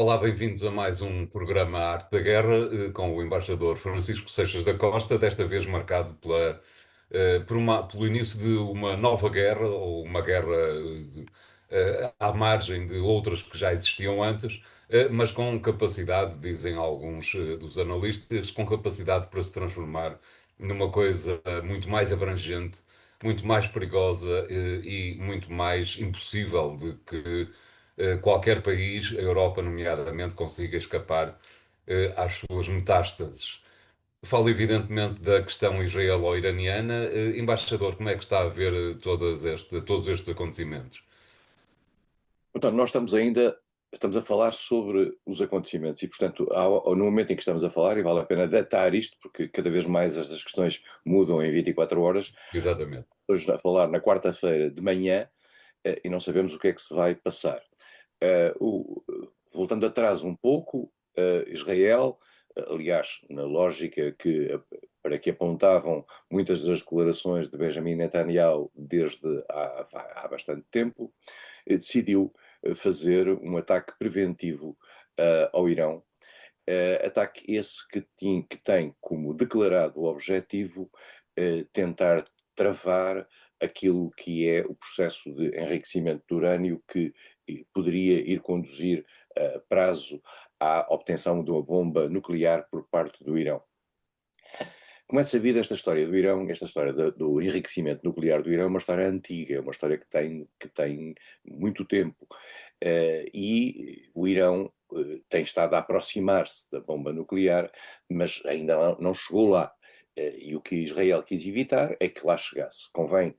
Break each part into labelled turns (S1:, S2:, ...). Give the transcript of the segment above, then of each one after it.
S1: Olá, bem-vindos a mais um programa Arte da Guerra, com o embaixador Francisco Seixas da Costa, desta vez marcado pelo início de uma nova guerra, ou uma guerra à margem de outras que já existiam antes, mas com capacidade, dizem alguns dos analistas, com capacidade para se transformar numa coisa muito mais abrangente, muito mais perigosa e muito mais impossível de que qualquer país, a Europa nomeadamente, consiga escapar às suas metástases. Falo evidentemente da questão israelo-iraniana. Embaixador, como é que está a ver todos estes acontecimentos?
S2: Então, nós estamos a falar sobre os acontecimentos e, portanto, no momento em que estamos a falar, e vale a pena datar isto, porque cada vez mais estas questões mudam em 24 horas,
S1: Exatamente.
S2: hoje a falar na quarta-feira de manhã, e não sabemos o que é que se vai passar. Voltando atrás um pouco, Israel, aliás, na lógica para que apontavam muitas das declarações de Benjamin Netanyahu desde há bastante tempo, decidiu fazer um ataque preventivo ao Irão. Ataque esse que tem como declarado objetivo tentar travar aquilo que é o processo de enriquecimento de urânio que poderia ir conduzir a prazo à obtenção de uma bomba nuclear por parte do Irão. Como é sabido, esta história do Irão, esta história do enriquecimento nuclear do Irão é uma história antiga, é uma história que tem muito tempo. E o Irão tem estado a aproximar-se da bomba nuclear, mas ainda não chegou lá. E o que Israel quis evitar é que lá chegasse. Convém,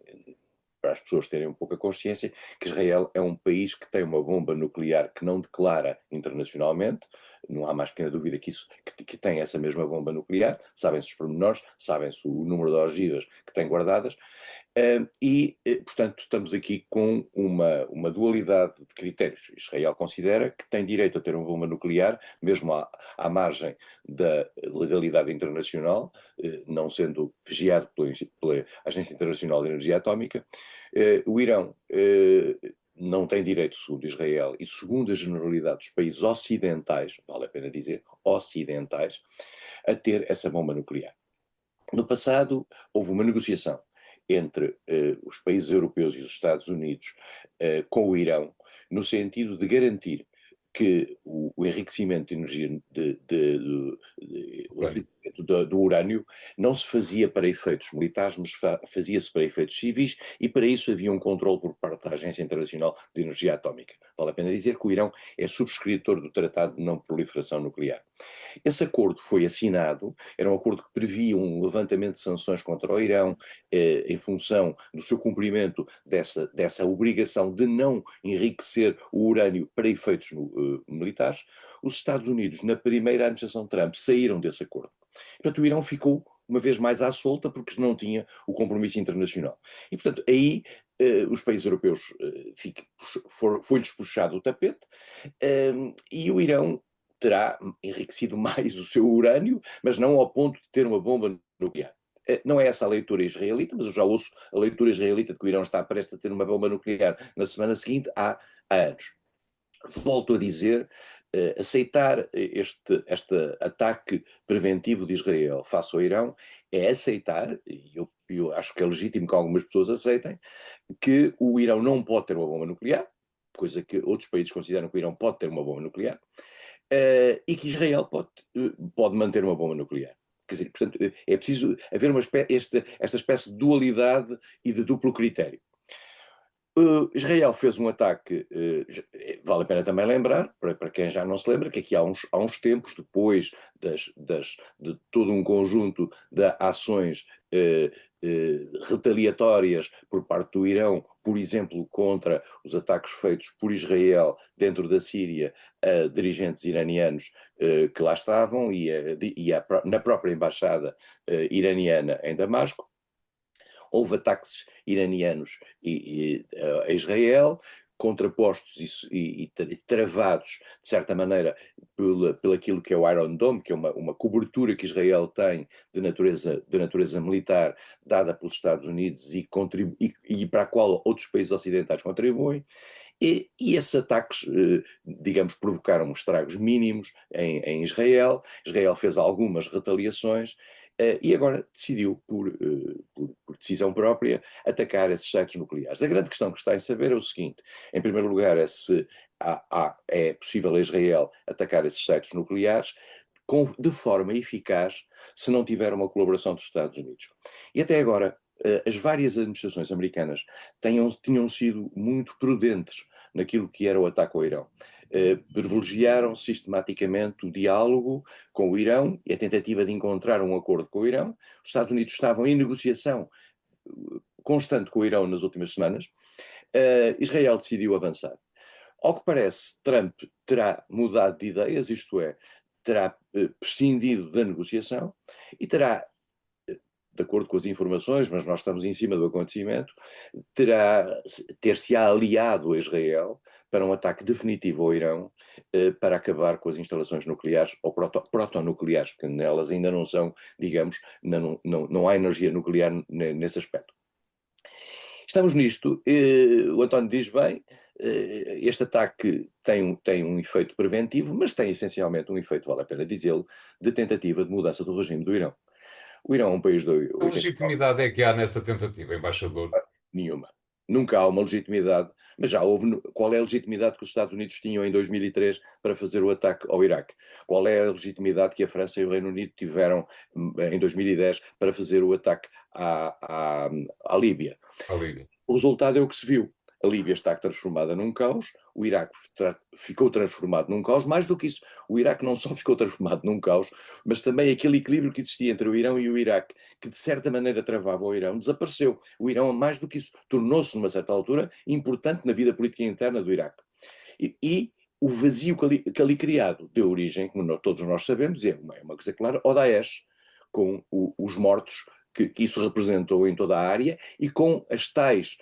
S2: para as pessoas terem um pouco a consciência, que Israel é um país que tem uma bomba nuclear que não declara internacionalmente. Não há mais pequena dúvida que tem essa mesma bomba nuclear, sabem-se os pormenores, sabem-se o número de ogivas que tem guardadas, portanto, estamos aqui com uma dualidade de critérios. Israel considera que tem direito a ter uma bomba nuclear, mesmo à margem da legalidade internacional, não sendo vigiado pela Agência Internacional de Energia Atómica. O Irão não tem direito, segundo Israel e segundo a generalidade dos países ocidentais, vale a pena dizer ocidentais, a ter essa bomba nuclear. No passado, houve uma negociação entre os países europeus e os Estados Unidos com o Irão, no sentido de garantir que o enriquecimento de energia o
S1: Bem,
S2: enriquecimento do urânio não se fazia para efeitos militares, mas fazia-se para efeitos civis, e para isso havia um controle por parte da Agência Internacional de Energia Atómica. Vale a pena dizer que o Irão é subscritor do Tratado de Não Proliferação Nuclear. Esse acordo foi assinado, era um acordo que previa um levantamento de sanções contra o Irão, em função do seu cumprimento dessa obrigação de não enriquecer o urânio para efeitos militares. Os Estados Unidos, na primeira administração de Trump, saíram desse acordo. Portanto, o Irão ficou uma vez mais à solta porque não tinha o compromisso internacional. E, portanto, aí os países europeus foi-lhes puxado o tapete, e o Irão terá enriquecido mais o seu urânio, mas não ao ponto de ter uma bomba nuclear. Não é essa a leitura israelita, mas eu já ouço a leitura israelita de que o Irão está prestes a ter uma bomba nuclear na semana seguinte há anos. Volto a dizer, aceitar este ataque preventivo de Israel face ao Irão é aceitar, e eu acho que é legítimo que algumas pessoas aceitem, que o Irão não pode ter uma bomba nuclear, coisa que outros países consideram que o Irão pode ter uma bomba nuclear, e que Israel pode manter uma bomba nuclear. Quer dizer, portanto, é preciso haver esta espécie de dualidade e de duplo critério. Israel fez um ataque, vale a pena também lembrar, para quem já não se lembra, que aqui há uns tempos, depois de todo um conjunto de ações retaliatórias por parte do Irão, por exemplo, contra os ataques feitos por Israel dentro da Síria a dirigentes iranianos que lá estavam na própria embaixada iraniana em Damasco. Houve ataques iranianos a Israel, contrapostos e travados, de certa maneira, pelaquilo que é o Iron Dome, que é uma cobertura que Israel tem de natureza militar, dada pelos Estados Unidos e para a qual outros países ocidentais contribuem, E esses ataques, digamos, provocaram estragos mínimos em Israel. Israel fez algumas retaliações e agora decidiu, por decisão própria, atacar esses sites nucleares. A grande questão que está em saber é o seguinte: em primeiro lugar, é se é possível a Israel atacar esses sites nucleares de forma eficaz se não tiver uma colaboração dos Estados Unidos. E até agora, as várias administrações americanas tinham sido muito prudentes naquilo que era o ataque ao Irão. Privilegiaram sistematicamente o diálogo com o Irão e a tentativa de encontrar um acordo com o Irão. Os Estados Unidos estavam em negociação constante com o Irão nas últimas semanas. Israel decidiu avançar. Ao que parece, Trump terá mudado de ideias, isto é, terá prescindido da negociação e terá, de acordo com as informações, mas nós estamos em cima do acontecimento, ter-se-á aliado a Israel para um ataque definitivo ao Irão, para acabar com as instalações nucleares ou protonucleares, porque nelas ainda não são, digamos, não há energia nuclear nesse aspecto. Estamos nisto, o António diz bem, este ataque tem um efeito preventivo, mas tem essencialmente um efeito, vale a pena dizê-lo, de tentativa de mudança do regime do Irão. O Irão é um país de
S1: Que
S2: 89,
S1: legitimidade é que há nessa tentativa, embaixador?
S2: nenhuma. Nunca há uma legitimidade, mas já houve. Qual é a legitimidade que os Estados Unidos tinham em 2003 para fazer o ataque ao Iraque? Qual é a legitimidade que a França e o Reino Unido tiveram em 2010 para fazer o ataque à Líbia?
S1: Ali.
S2: O resultado é o que se viu. A Líbia está transformada num caos, o Iraque ficou transformado num caos. Mais do que isso, o Iraque não só ficou transformado num caos, mas também aquele equilíbrio que existia entre o Irão e o Iraque, que de certa maneira travava o Irão, desapareceu. O Irão, mais do que isso, tornou-se, numa certa altura, importante na vida política interna do Iraque. E o vazio que ali criado deu origem, como todos nós sabemos, é uma coisa clara, ao Daesh, com os mortos que isso representou em toda a área e com as tais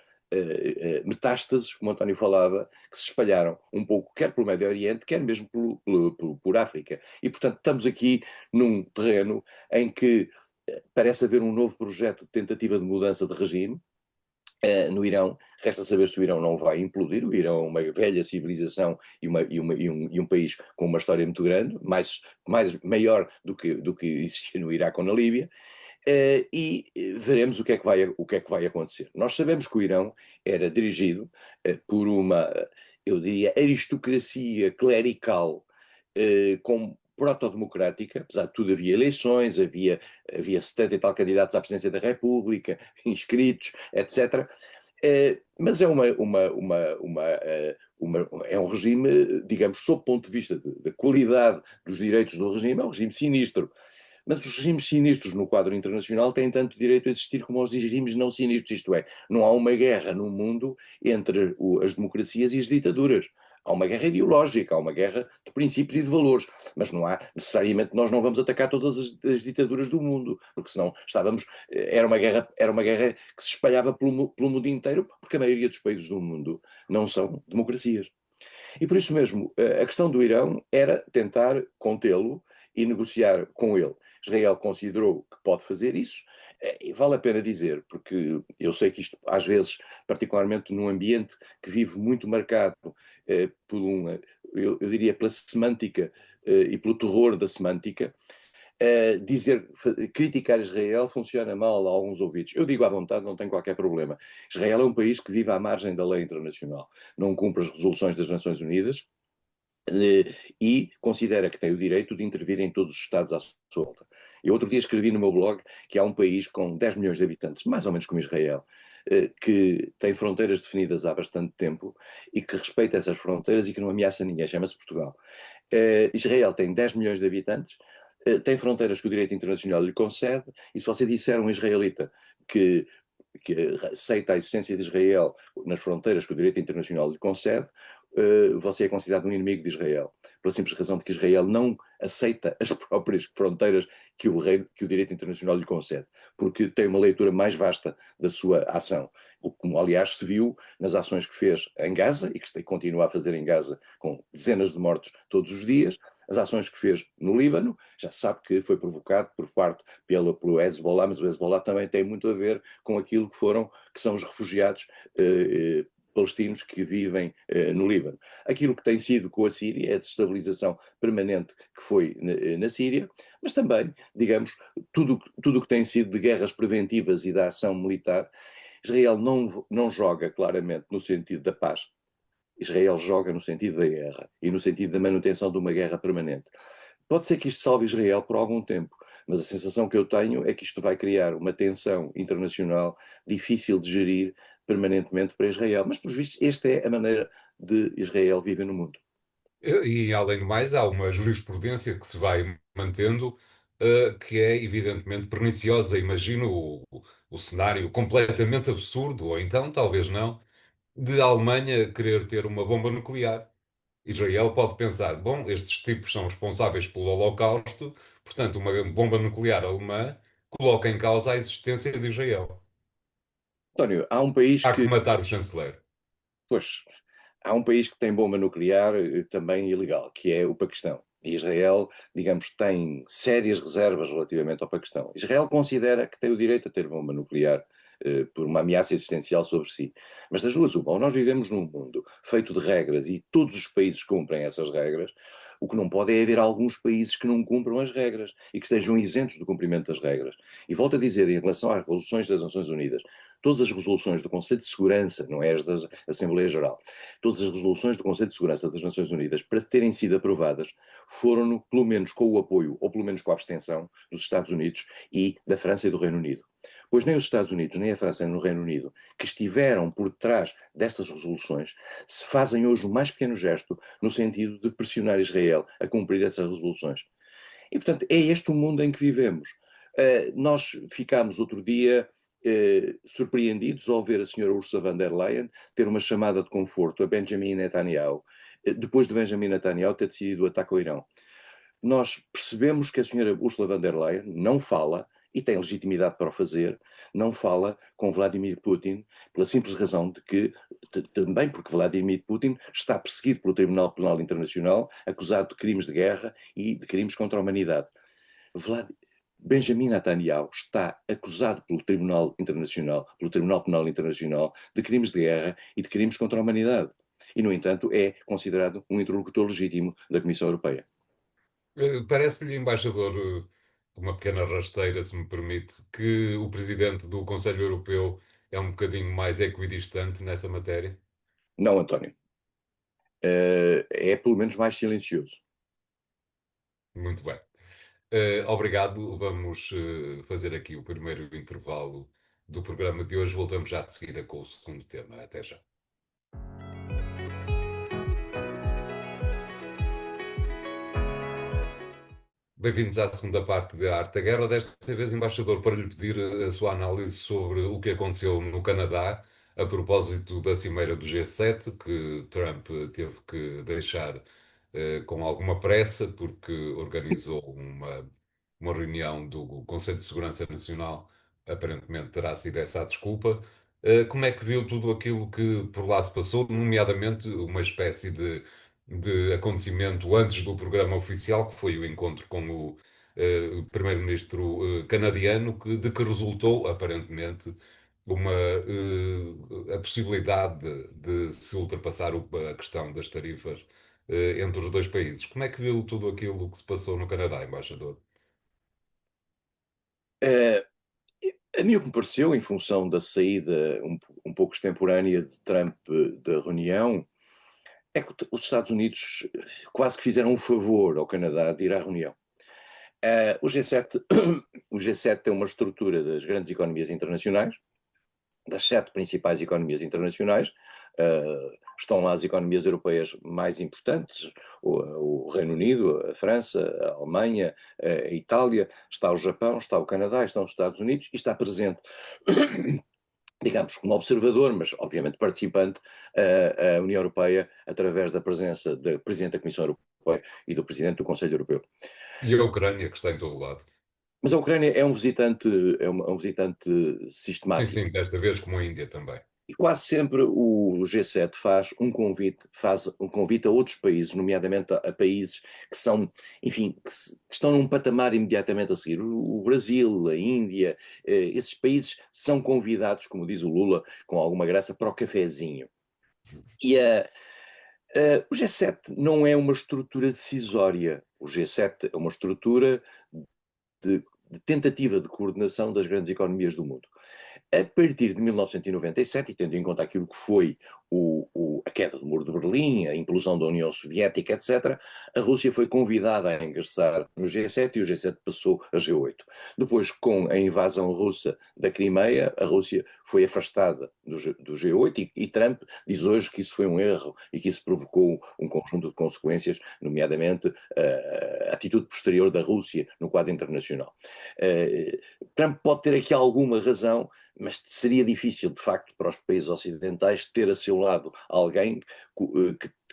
S2: metástases, como o António falava, que se espalharam um pouco, quer pelo Médio Oriente, quer mesmo por África. E, portanto, estamos aqui num terreno em que parece haver um novo projeto de tentativa de mudança de regime. No Irão, resta saber se o Irão não vai implodir. O Irão é uma velha civilização e um país com uma história muito grande, maior do que existia no Iraque ou na Líbia. E veremos o que é que vai acontecer. Nós sabemos que o Irão era dirigido por uma, eu diria, aristocracia clerical com proto-democrática. Apesar de tudo, havia eleições, havia 70 e tal candidatos à presidência da República, inscritos, etc. Mas é é um regime, digamos, sob o ponto de vista da qualidade dos direitos do regime, é um regime sinistro. Mas os regimes sinistros no quadro internacional têm tanto direito a existir como os regimes não sinistros, isto é, não há uma guerra no mundo entre as democracias e as ditaduras. Há uma guerra ideológica, há uma guerra de princípios e de valores, mas não há, necessariamente, nós não vamos atacar todas as ditaduras do mundo, porque senão era uma guerra que se espalhava pelo mundo inteiro, porque a maioria dos países do mundo não são democracias. E por isso mesmo, a questão do Irão era tentar contê-lo e negociar com ele. Israel considerou que pode fazer isso, e vale a pena dizer, porque eu sei que isto, às vezes, particularmente num ambiente que vive muito marcado por eu diria, pela semântica e pelo terror da semântica, criticar Israel funciona mal a alguns ouvidos. Eu digo à vontade, não tenho qualquer problema. Israel é um país que vive à margem da lei internacional, não cumpre as resoluções das Nações Unidas e considera que tem o direito de intervir em todos os Estados à sua volta. Eu outro dia escrevi no meu blog que há um país com 10 milhões de habitantes, mais ou menos como Israel, que tem fronteiras definidas há bastante tempo e que respeita essas fronteiras e que não ameaça ninguém, chama-se Portugal. Israel tem 10 milhões de habitantes, tem fronteiras que o direito internacional lhe concede, e se você disser a um israelita que aceita a existência de Israel nas fronteiras que o direito internacional lhe concede, você é considerado um inimigo de Israel, pela simples razão de que Israel não aceita as próprias fronteiras que o direito internacional lhe concede, porque tem uma leitura mais vasta da sua ação, como aliás se viu nas ações que fez em Gaza e que continua a fazer em Gaza com dezenas de mortos todos os dias, as ações que fez no Líbano, já se sabe que foi provocado por parte pelo Hezbollah, mas o Hezbollah também tem muito a ver com aquilo que são os refugiados palestinos que vivem no Líbano. Aquilo que tem sido com a Síria é a desestabilização permanente que foi na Síria, mas também, digamos, tudo o que tem sido de guerras preventivas e da ação militar. Israel não joga claramente no sentido da paz. Israel joga no sentido da guerra e no sentido da manutenção de uma guerra permanente. Pode ser que isto salve Israel por algum tempo, mas a sensação que eu tenho é que isto vai criar uma tensão internacional difícil de gerir permanentemente para Israel. Mas, por vistos, esta é a maneira de Israel viver no mundo.
S1: E, além do mais, há uma jurisprudência que se vai mantendo, que é evidentemente perniciosa. Imagino o cenário completamente absurdo, ou então, talvez não, de a Alemanha querer ter uma bomba nuclear. Israel pode pensar, bom, estes tipos são responsáveis pelo Holocausto, portanto, uma bomba nuclear alemã coloca em causa a existência de Israel.
S2: António, há um país
S1: Há que
S2: que,
S1: matar o chanceler.
S2: pois, há um país que tem bomba nuclear também ilegal, que é o Paquistão. E Israel, digamos, tem sérias reservas relativamente ao Paquistão. Israel considera que tem o direito a ter bomba nuclear por uma ameaça existencial sobre si. Mas das duas, uma, ou nós vivemos num mundo feito de regras e todos os países cumprem essas regras, o que não pode é haver alguns países que não cumpram as regras e que estejam isentos do cumprimento das regras. E volto a dizer, em relação às resoluções das Nações Unidas, todas as resoluções do Conselho de Segurança, não é as da Assembleia Geral, todas as resoluções do Conselho de Segurança das Nações Unidas, para terem sido aprovadas, foram pelo menos com o apoio, ou pelo menos com a abstenção, dos Estados Unidos e da França e do Reino Unido. Pois nem os Estados Unidos, nem a França, nem o Reino Unido, que estiveram por trás destas resoluções, se fazem hoje o mais pequeno gesto no sentido de pressionar Israel a cumprir essas resoluções. E, portanto, é este o mundo em que vivemos. Nós ficámos outro dia surpreendidos ao ver a senhora Ursula von der Leyen ter uma chamada de conforto a Benjamin Netanyahu, depois de Benjamin Netanyahu ter decidido o ataque ao Irão. Nós percebemos que a senhora Ursula von der Leyen não fala, e tem legitimidade para o fazer, não fala com Vladimir Putin, pela simples razão de que, também porque Vladimir Putin está perseguido pelo Tribunal Penal Internacional, acusado de crimes de guerra e de crimes contra a humanidade. Vlad... Benjamin Netanyahu está acusado pelo Tribunal Internacional, pelo Tribunal Penal Internacional, de crimes de guerra e de crimes contra a humanidade. E, no entanto, é considerado um interlocutor legítimo da Comissão Europeia.
S1: Parece-lhe, embaixador, uma pequena rasteira, se me permite, que o presidente do Conselho Europeu é um bocadinho mais equidistante nessa matéria?
S2: Não, António. É pelo menos mais silencioso.
S1: Muito bem. Obrigado. Vamos fazer aqui o primeiro intervalo do programa de hoje. Voltamos já de seguida com o segundo tema. Até já. Bem-vindos à segunda parte da Arte da Guerra. Desta vez, embaixador, para lhe pedir a sua análise sobre o que aconteceu no Canadá a propósito da cimeira do G7, que Trump teve que deixar com alguma pressa, porque organizou uma reunião do Conselho de Segurança Nacional. Aparentemente terá sido essa a desculpa. Como é que viu tudo aquilo que por lá se passou, nomeadamente uma espécie de acontecimento antes do programa oficial, que foi o encontro com o primeiro-ministro canadiano, de que resultou, aparentemente, a possibilidade de se ultrapassar a questão das tarifas entre os dois países. Como é que viu tudo aquilo que se passou no Canadá, embaixador?
S2: Uh, a mim o que me pareceu, em função da saída um pouco extemporânea de Trump da reunião, é que os Estados Unidos quase que fizeram um favor ao Canadá de ir à reunião. O G7, o G7 tem uma estrutura das grandes economias internacionais, das 7 principais economias internacionais, estão lá as economias europeias mais importantes, o Reino Unido, a França, a Alemanha, a Itália, está o Japão, está o Canadá, estão os Estados Unidos e está presente, digamos, como observador, mas obviamente participante, a União Europeia através da presença do Presidente da Comissão Europeia e do Presidente do Conselho Europeu.
S1: E a Ucrânia, que está em todo lado.
S2: Mas a Ucrânia é um visitante, um visitante
S1: Sim,
S2: sistemático.
S1: sim, desta vez como a Índia também.
S2: E quase sempre o G7 faz um convite a outros países, nomeadamente a países que são, enfim, que estão num patamar imediatamente a seguir. O Brasil, a Índia, esses países são convidados, como diz o Lula, com alguma graça, para o cafezinho. E o G7 não é uma estrutura decisória. O G7 é uma estrutura de tentativa de coordenação das grandes economias do mundo. A partir de 1997, e tendo em conta aquilo que foi a queda do Muro de Berlim, a implosão da União Soviética, etc., a Rússia foi convidada a ingressar no G7 e o G7 passou a G8. Depois, com a invasão russa da Crimeia, a Rússia foi afastada do G8 e Trump diz hoje que isso foi um erro e que isso provocou um conjunto de consequências, nomeadamente a atitude posterior da Rússia no quadro internacional. Trump pode ter aqui alguma razão, mas seria difícil, de facto, para os países ocidentais ter a seu lado alguém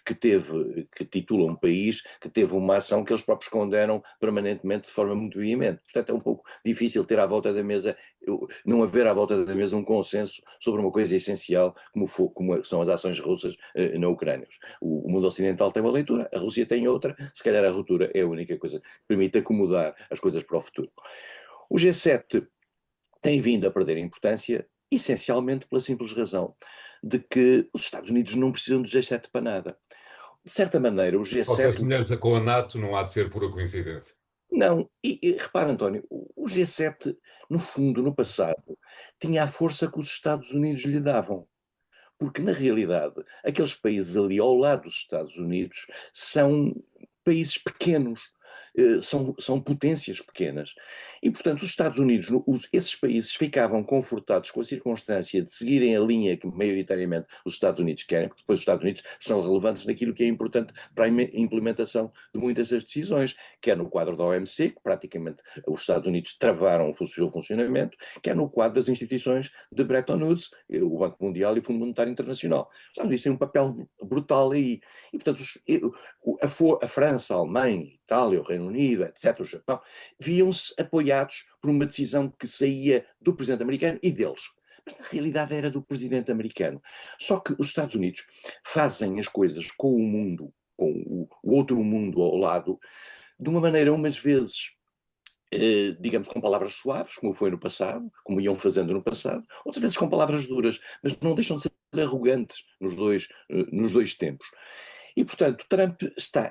S2: que titula um país que teve uma ação que eles próprios condenam permanentemente de forma muito veemente. Portanto, é um pouco difícil ter à volta da mesa, não haver à volta da mesa um consenso sobre uma coisa essencial como são as ações russas na Ucrânia. O mundo ocidental tem uma leitura, a Rússia tem outra, se calhar a ruptura é a única coisa que permite acomodar as coisas para o futuro. O G7 tem vindo a perder importância, essencialmente pela simples razão de que os Estados Unidos não precisam do G7 para nada. De certa maneira, o
S1: Qualquer
S2: G7...
S1: semelhança com a NATO não há de ser pura coincidência.
S2: Não, e repara, António, o G7, no fundo, no passado, tinha a força que os Estados Unidos lhe davam. Porque, na realidade, aqueles países ali ao lado dos Estados Unidos são países pequenos, são potências pequenas. E, portanto, os Estados Unidos, esses países ficavam confortados com a circunstância de seguirem a linha que maioritariamente os Estados Unidos querem, porque depois os Estados Unidos são relevantes naquilo que é importante para a implementação de muitas das decisões, quer no quadro da OMC, que praticamente os Estados Unidos travaram o seu funcionamento, quer no quadro das instituições de Bretton Woods, o Banco Mundial e o Fundo Monetário Internacional. Os Estados Unidos têm um papel brutal aí. E, portanto, a França, a Alemanha, a Itália, o Reino Unido, etc., o Japão, viam-se apoiados por uma decisão que saía do presidente americano e deles. Mas na realidade era do presidente americano. Só que os Estados Unidos fazem as coisas com o mundo, com o outro mundo ao lado, de uma maneira umas vezes digamos, com palavras suaves, como foi no passado, como iam fazendo no passado, outras vezes com palavras duras, mas não deixam de ser arrogantes nos dois tempos. E, portanto, Trump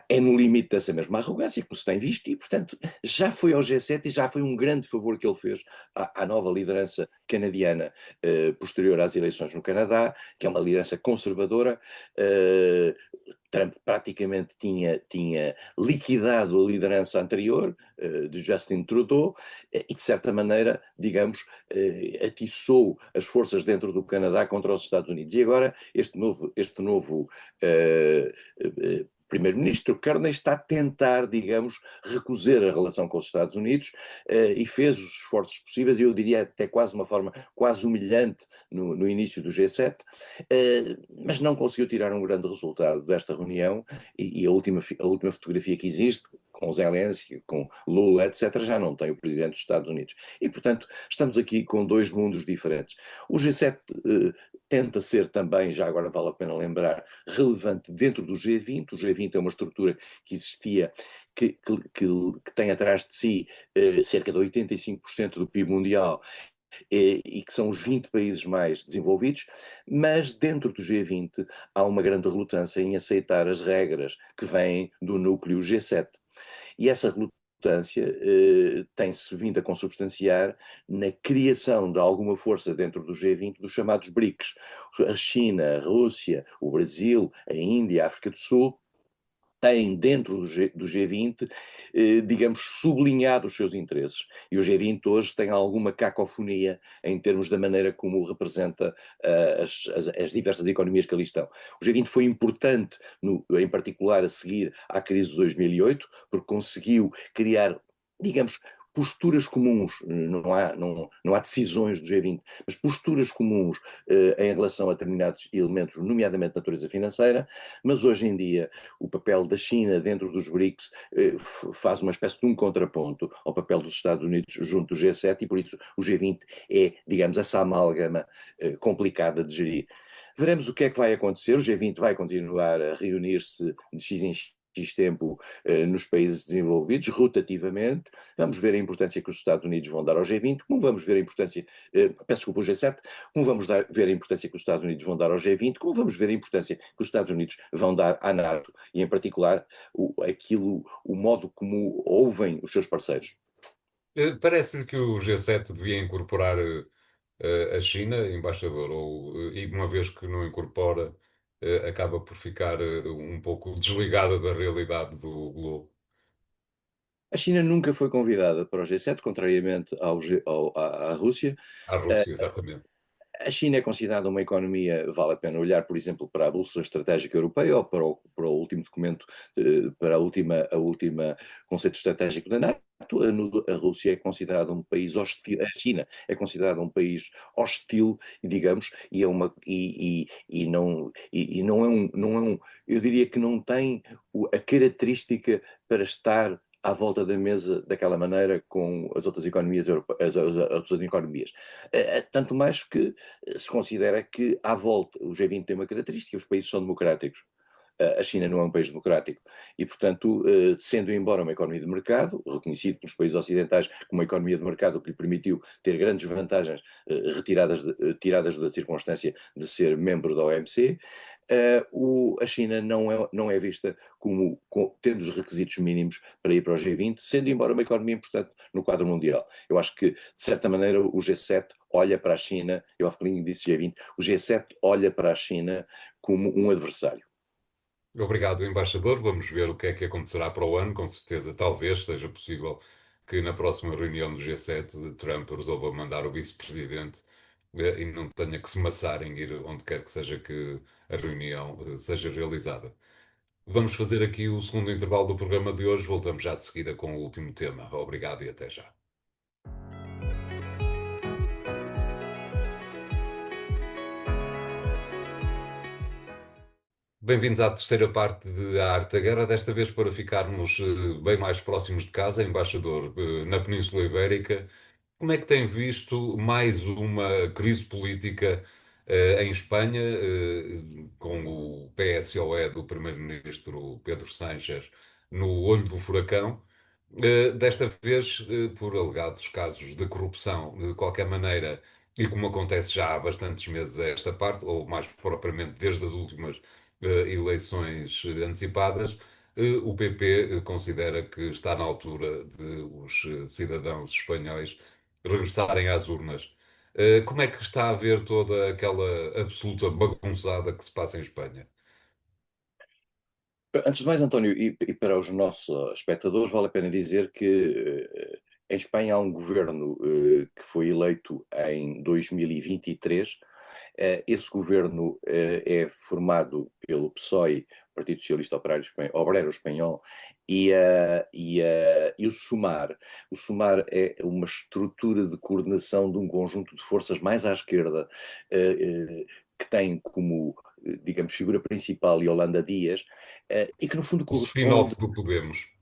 S2: é no limite dessa mesma arrogância, como se tem visto, e, portanto, já foi ao G7 e já foi um grande favor que ele fez à nova liderança canadiana posterior às eleições no Canadá, que é uma liderança conservadora. Trump praticamente tinha liquidado a liderança anterior, de Justin Trudeau, e de certa maneira, digamos, atiçou as forças dentro do Canadá contra os Estados Unidos. E agora este novo primeiro-ministro Carney está a tentar, digamos, recusar a relação com os Estados Unidos e fez os esforços possíveis, e eu diria até quase de uma forma quase humilhante no início do G7, mas não conseguiu tirar um grande resultado desta reunião, e a última fotografia que existe, com Zelensky, com Lula, etc., já não tem o presidente dos Estados Unidos. E, portanto, estamos aqui com dois mundos diferentes. O G7 tenta ser também, já agora vale a pena lembrar, relevante dentro do G20. O G20 é uma estrutura que existia, que tem atrás de si cerca de 85% do PIB mundial, e que são os 20 países mais desenvolvidos, mas dentro do G20 há uma grande relutância em aceitar as regras que vêm do núcleo G7. E essa relutância tem-se vindo a consubstanciar na criação de alguma força dentro do G20 dos chamados BRICS. A China, a Rússia, o Brasil, a Índia, a África do Sul têm dentro do G20, digamos, sublinhado os seus interesses. E o G20 hoje tem alguma cacofonia em termos da maneira como representa as diversas economias que ali estão. O G20 foi importante, em particular a seguir à crise de 2008, porque conseguiu criar, digamos, posturas comuns, não há decisões do G20, mas posturas comuns em relação a determinados elementos, nomeadamente de natureza financeira, mas hoje em dia o papel da China dentro dos BRICS faz uma espécie de um contraponto ao papel dos Estados Unidos junto do G7, e por isso o G20 é, digamos, essa amálgama complicada de gerir. Veremos o que é que vai acontecer. O G20 vai continuar a reunir-se de X em X X tempo nos países desenvolvidos, rotativamente. Vamos ver a importância que os Estados Unidos vão dar ao G20, como vamos ver a importância, peço desculpa, o G7, como vamos ver a importância que os Estados Unidos vão dar ao G20, como vamos ver a importância que os Estados Unidos vão dar à NATO, e em particular o modo como ouvem os seus parceiros.
S1: Parece-lhe que o G7 devia incorporar a China, embaixador, e uma vez que não incorpora, acaba por ficar um pouco desligada da realidade do globo.
S2: A China nunca foi convidada para o G7, contrariamente à Rússia.
S1: À Rússia, exatamente.
S2: A China é considerada uma economia, vale a pena olhar, por exemplo, para a Bolsa Estratégica Europeia ou para o último documento, para a última conceito estratégico da NATO. A Rússia é considerada um país hostil, a China é considerada um país hostil, digamos, e não é eu diria que não tem a característica para estar à volta da mesa daquela maneira com as outras economias europeias, as outras economias. Tanto mais que se considera que à volta, o G20 tem uma característica, os países são democráticos. A China não é um país democrático e, portanto, sendo embora uma economia de mercado, reconhecido pelos países ocidentais como uma economia de mercado que lhe permitiu ter grandes vantagens tiradas da circunstância de ser membro da OMC, a China não é vista como tendo os requisitos mínimos para ir para o G20, sendo embora uma economia importante no quadro mundial. Eu acho que, de certa maneira, o G7 olha para a China, eu há bocadinho disse G20, o G7 olha para a China como um adversário.
S1: Obrigado, embaixador. Vamos ver o que é que acontecerá para o ano. Com certeza, talvez seja possível que na próxima reunião do G7 Trump resolva mandar o vice-presidente e não tenha que se maçar em ir onde quer que seja que a reunião seja realizada. Vamos fazer aqui o segundo intervalo do programa de hoje. Voltamos já de seguida com o último tema. Obrigado e até já. Bem-vindos à terceira parte de A Arte da Guerra, desta vez para ficarmos bem mais próximos de casa, embaixador, na Península Ibérica. Como é que tem visto mais uma crise política em Espanha, com o PSOE do primeiro-ministro Pedro Sánchez no olho do furacão? Desta vez, por alegados casos de corrupção, de qualquer maneira, e como acontece já há bastantes meses a esta parte, ou mais propriamente desde as últimas eleições antecipadas, o PP considera que está na altura de os cidadãos espanhóis regressarem às urnas. Como é que está a ver toda aquela absoluta bagunçada que se passa em Espanha?
S2: Antes de mais, António, e para os nossos espectadores, vale a pena dizer que em Espanha há um governo que foi eleito em 2023. Esse governo é formado pelo PSOE, Partido Socialista Obrero Espanhol, e o SUMAR. O SUMAR é uma estrutura de coordenação de um conjunto de forças mais à esquerda, que tem como, digamos, figura principal Yolanda Díaz, e que no fundo
S1: O
S2: corresponde.
S1: spin-off do Podemos.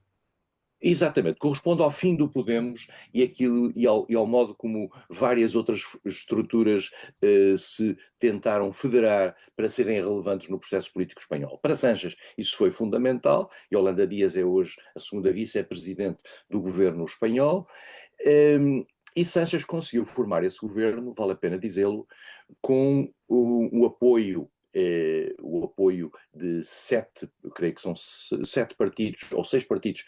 S2: Exatamente, corresponde ao fim do Podemos e ao modo como várias outras estruturas se tentaram federar para serem relevantes no processo político espanhol. Para Sánchez isso foi fundamental. Yolanda Díaz é hoje a segunda vice-presidente do governo espanhol. E Sánchez conseguiu formar esse governo, vale a pena dizê-lo, com o apoio de sete, eu creio que são sete partidos, ou seis partidos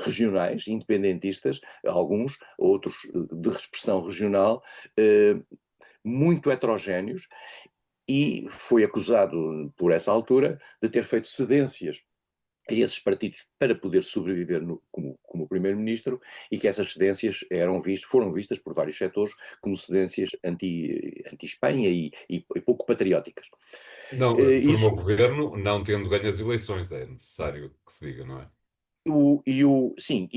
S2: regionais, independentistas, alguns, outros de expressão regional, muito heterogéneos, e foi acusado, por essa altura, de ter feito cedências a esses partidos para poder sobreviver como primeiro-ministro, e que essas cedências foram vistas por vários setores como cedências anti-Espanha e pouco patrióticas.
S1: Não,
S2: Isso,
S1: formou governo não tendo ganho as eleições, é necessário que se diga, não é?
S2: sim,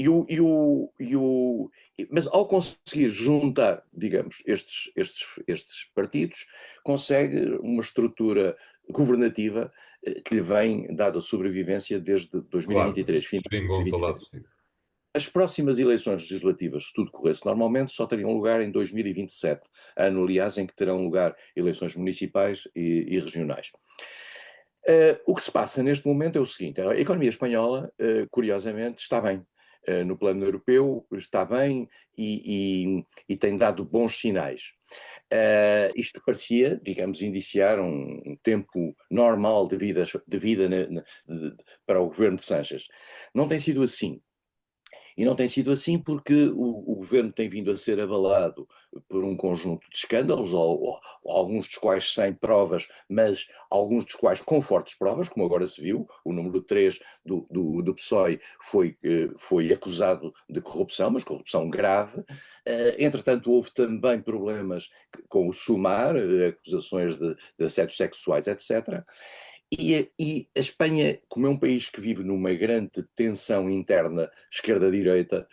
S2: mas ao conseguir juntar, digamos, estes partidos, consegue uma estrutura governativa que lhe vem dada sobrevivência desde
S1: Claro,
S2: 2023, fim de
S1: geringonça lá
S2: 2023.
S1: do Sul.
S2: As próximas eleições legislativas, se tudo corresse normalmente, só teriam lugar em 2027, ano, aliás, em que terão lugar eleições municipais e regionais. O que se passa neste momento é o seguinte: a economia espanhola, curiosamente, está bem. No plano europeu está bem e tem dado bons sinais. Isto parecia, digamos, indiciar um tempo normal de vida para o governo de Sánchez. Não tem sido assim. E não tem sido assim porque o governo tem vindo a ser abalado por um conjunto de escândalos, ou alguns dos quais sem provas, mas alguns dos quais com fortes provas, como agora se viu. O número 3 do PSOE foi acusado de corrupção, mas corrupção grave. Entretanto, houve também problemas com o Sumar, acusações de assédios sexuais, etc. E a Espanha, como é um país que vive numa grande tensão interna esquerda-direita,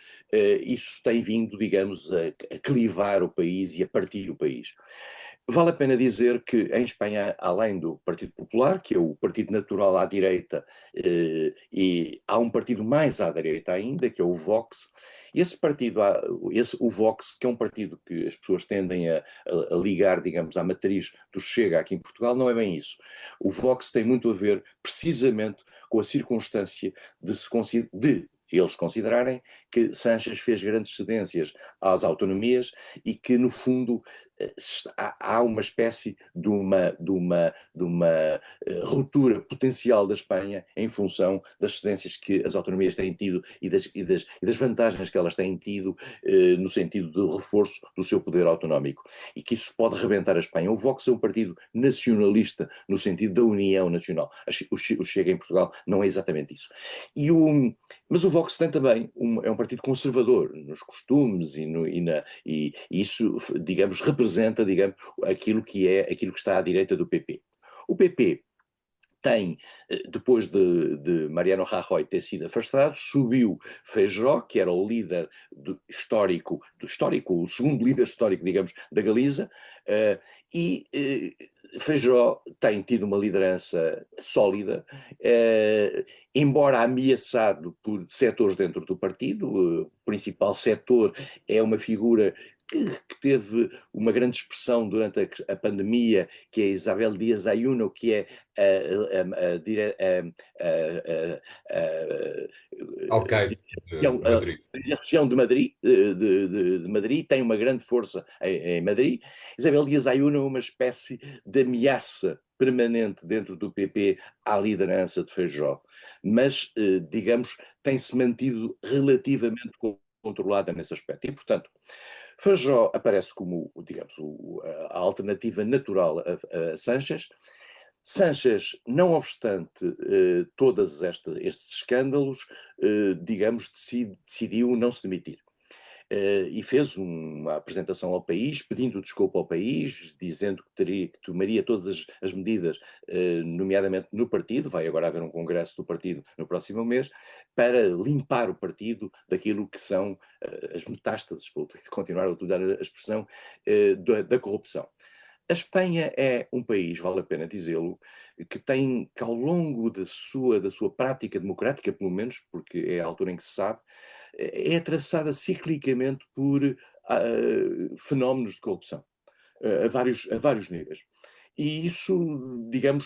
S2: isso tem vindo, digamos, a clivar o país e a partir o país. Vale a pena dizer que em Espanha, além do Partido Popular, que é o partido natural à direita, e há um partido mais à direita ainda, que é o Vox. Esse partido, o Vox, que é um partido que as pessoas tendem a ligar, digamos, à matriz do Chega aqui em Portugal, não é bem isso. O Vox tem muito a ver precisamente com a circunstância de eles considerarem que Sánchez fez grandes cedências às autonomias e que, no fundo, há uma espécie de uma ruptura potencial da Espanha em função das cedências que as autonomias têm tido e das vantagens que elas têm tido, no sentido de reforço do seu poder autonómico, e que isso pode rebentar a Espanha. O Vox é um partido nacionalista no sentido da união nacional. O Chega em Portugal não é exatamente isso. Mas o Vox tem também é um partido conservador nos costumes e isso, digamos, representa, digamos, aquilo que está à direita do PP. O PP tem, depois de Mariano Rajoy ter sido afastado, subiu Feijó, que era o líder histórico, o segundo líder histórico, digamos, da Galiza, e Feijó tem tido uma liderança sólida, embora ameaçado por setores dentro do partido. O principal setor é uma figura que teve uma grande expressão durante a pandemia, que é Isabel Díaz Ayuso, que é
S1: Al-Qaeda de Madrid.
S2: a região de Madrid, de Madrid, tem uma grande força em Madrid. Isabel Díaz Ayuso é uma espécie de ameaça permanente dentro do PP à liderança de Feijó, mas, digamos, tem-se mantido relativamente controlada nesse aspecto. E, portanto, Feijó aparece como, digamos, a alternativa natural a Sánchez. Sánchez, não obstante todos estes escândalos, digamos, decidiu não se demitir. E fez uma apresentação ao país, pedindo desculpa ao país, dizendo que tomaria todas as medidas, nomeadamente no partido. Vai agora haver um congresso do partido no próximo mês, para limpar o partido daquilo que são as metástases, por continuar a utilizar a expressão, da corrupção. A Espanha é um país, vale a pena dizê-lo, que ao longo da sua prática democrática, pelo menos, porque é a altura em que se sabe, é atravessada ciclicamente por fenómenos de corrupção, a vários níveis. E isso, digamos,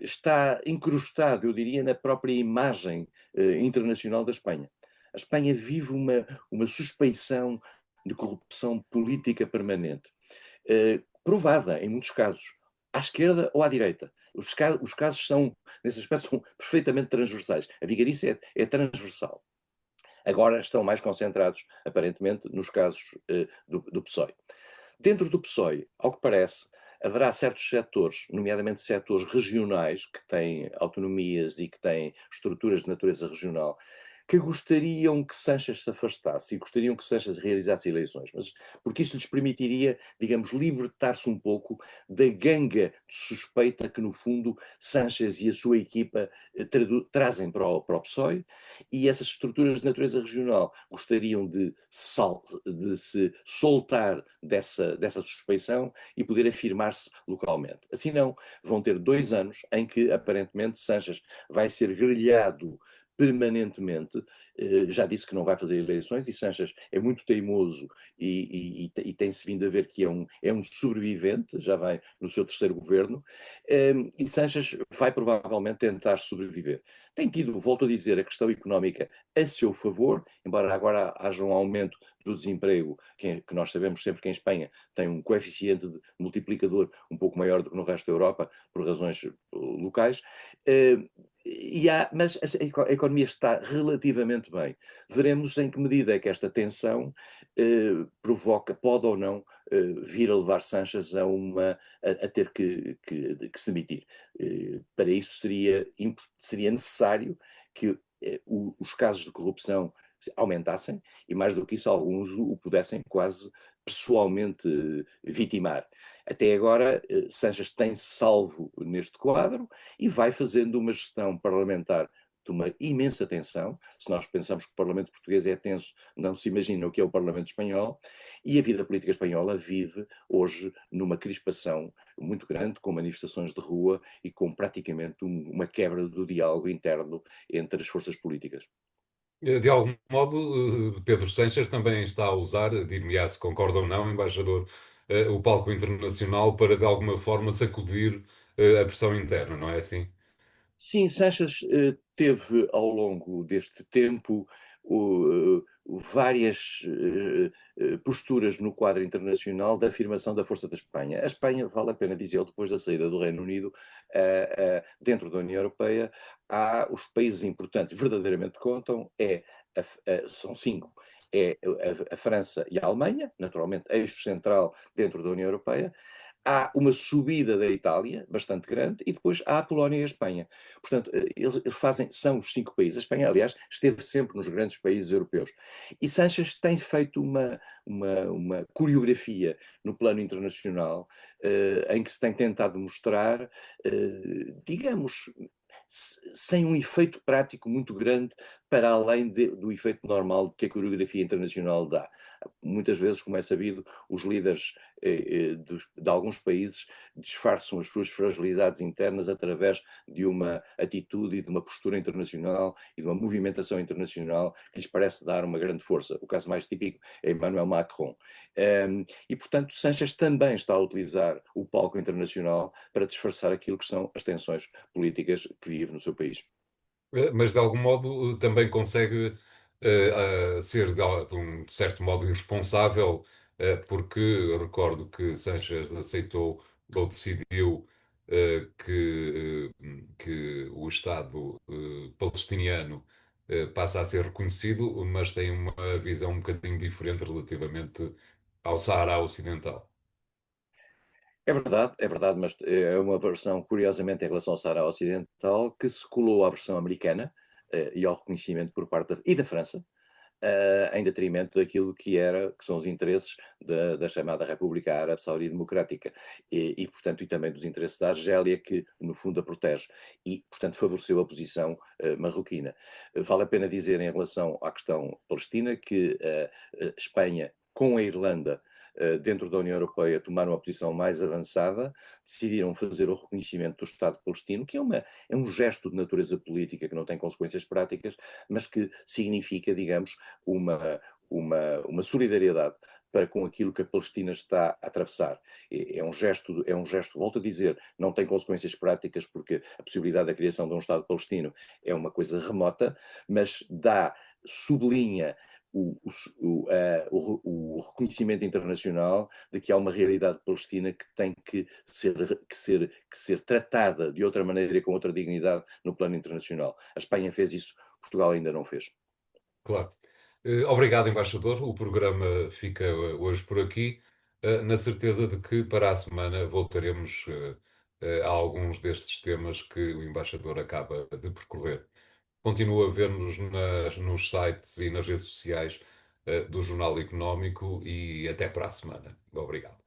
S2: está incrustado, eu diria, na própria imagem internacional da Espanha. A Espanha vive uma suspeição de corrupção política permanente, provada em muitos casos, à esquerda ou à direita. Os casos são, nesse aspecto, são perfeitamente transversais. A vigarice é transversal. Agora estão mais concentrados, aparentemente, nos casos do PSOE. Dentro do PSOE, ao que parece, haverá certos setores, nomeadamente setores regionais, que têm autonomias e que têm estruturas de natureza regional, que gostariam que Sánchez se afastasse e gostariam que Sánchez realizasse eleições, mas porque isso lhes permitiria, digamos, libertar-se um pouco da ganga de suspeita que, no fundo, Sánchez e a sua equipa trazem para o PSOE. E essas estruturas de natureza regional gostariam de se soltar dessa suspeição e poder afirmar-se localmente. Assim não, vão ter 2 anos em que, aparentemente, Sánchez vai ser grelhado permanentemente, já disse que não vai fazer eleições e Sanches é muito teimoso e tem-se vindo a ver que é um sobrevivente, já vai no seu terceiro governo, e Sanches vai provavelmente tentar sobreviver. Tem tido, volto a dizer, a questão económica a seu favor, embora agora haja um aumento do desemprego, que nós sabemos sempre que em Espanha tem um coeficiente de multiplicador um pouco maior do que no resto da Europa, por razões locais, mas a economia está relativamente bem. Veremos em que medida é que esta tensão provoca, pode ou não, vir a levar Sanches a ter que se demitir. Para isso seria necessário que os casos de corrupção aumentassem e, mais do que isso, alguns o pudessem quase pessoalmente vitimar. Até agora, Sanches tem-se salvo neste quadro e vai fazendo uma gestão parlamentar de uma imensa tensão. Se nós pensamos que o Parlamento português é tenso, não se imagina o que é o Parlamento espanhol, e a vida política espanhola vive hoje numa crispação muito grande, com manifestações de rua e com praticamente uma quebra do diálogo interno entre as forças políticas.
S1: De algum modo, Pedro Sanches também está a usar, dir-me-á se concorda ou não, embaixador, o palco internacional para de alguma forma sacudir a pressão interna, não é assim?
S2: Sim, Sanches teve ao longo deste tempo várias posturas no quadro internacional da afirmação da força da Espanha. A Espanha, vale a pena dizer, depois da saída do Reino Unido, dentro da União Europeia, há os países importantes, verdadeiramente contam, são cinco. É a França e a Alemanha, naturalmente eixo central dentro da União Europeia, há uma subida da Itália, bastante grande, e depois há a Polónia e a Espanha. Portanto, eles são os cinco países. A Espanha, aliás, esteve sempre nos grandes países europeus. E Sanches tem feito uma coreografia no plano internacional em que se tem tentado mostrar, digamos, sem um efeito prático muito grande, para além do efeito normal que a coreografia internacional dá. Muitas vezes, como é sabido, os líderes de alguns países disfarçam as suas fragilidades internas através de uma atitude e de uma postura internacional e de uma movimentação internacional que lhes parece dar uma grande força. O caso mais típico é Emmanuel Macron. E, portanto, Sanches também está a utilizar o palco internacional para disfarçar aquilo que são as tensões políticas que vive no seu país.
S1: Mas de algum modo também consegue ser de um certo modo irresponsável, porque eu recordo que Sanchez aceitou ou decidiu que o Estado palestiniano passa a ser reconhecido, mas tem uma visão um bocadinho diferente relativamente ao Saara Ocidental.
S2: É verdade, mas é uma versão, curiosamente, em relação ao Saara Ocidental, que se colou à versão americana e ao reconhecimento por parte e da França, em detrimento daquilo que são os interesses da chamada República Árabe Saudi Democrática portanto, e também dos interesses da Argélia, que no fundo a protege e, portanto, favoreceu a posição marroquina. Vale a pena dizer em relação à questão palestina que Espanha, com a Irlanda, dentro da União Europeia, tomaram uma posição mais avançada, decidiram fazer o reconhecimento do Estado palestino, que é um gesto de natureza política que não tem consequências práticas, mas que significa, digamos, uma, uma solidariedade para com aquilo que a Palestina está a atravessar. É um gesto, volto a dizer, não tem consequências práticas porque a possibilidade da criação de um Estado palestino é uma coisa remota, mas sublinha o reconhecimento internacional de que há uma realidade palestina que tem que ser tratada de outra maneira e com outra dignidade no plano internacional. A Espanha fez isso, Portugal ainda não fez.
S1: Claro. Obrigado, embaixador. O programa fica hoje por aqui, na certeza de que para a semana voltaremos a alguns destes temas que o embaixador acaba de percorrer. Continua a ver-nos nos sites e nas redes sociais, do Jornal Económico e até para a semana. Obrigado.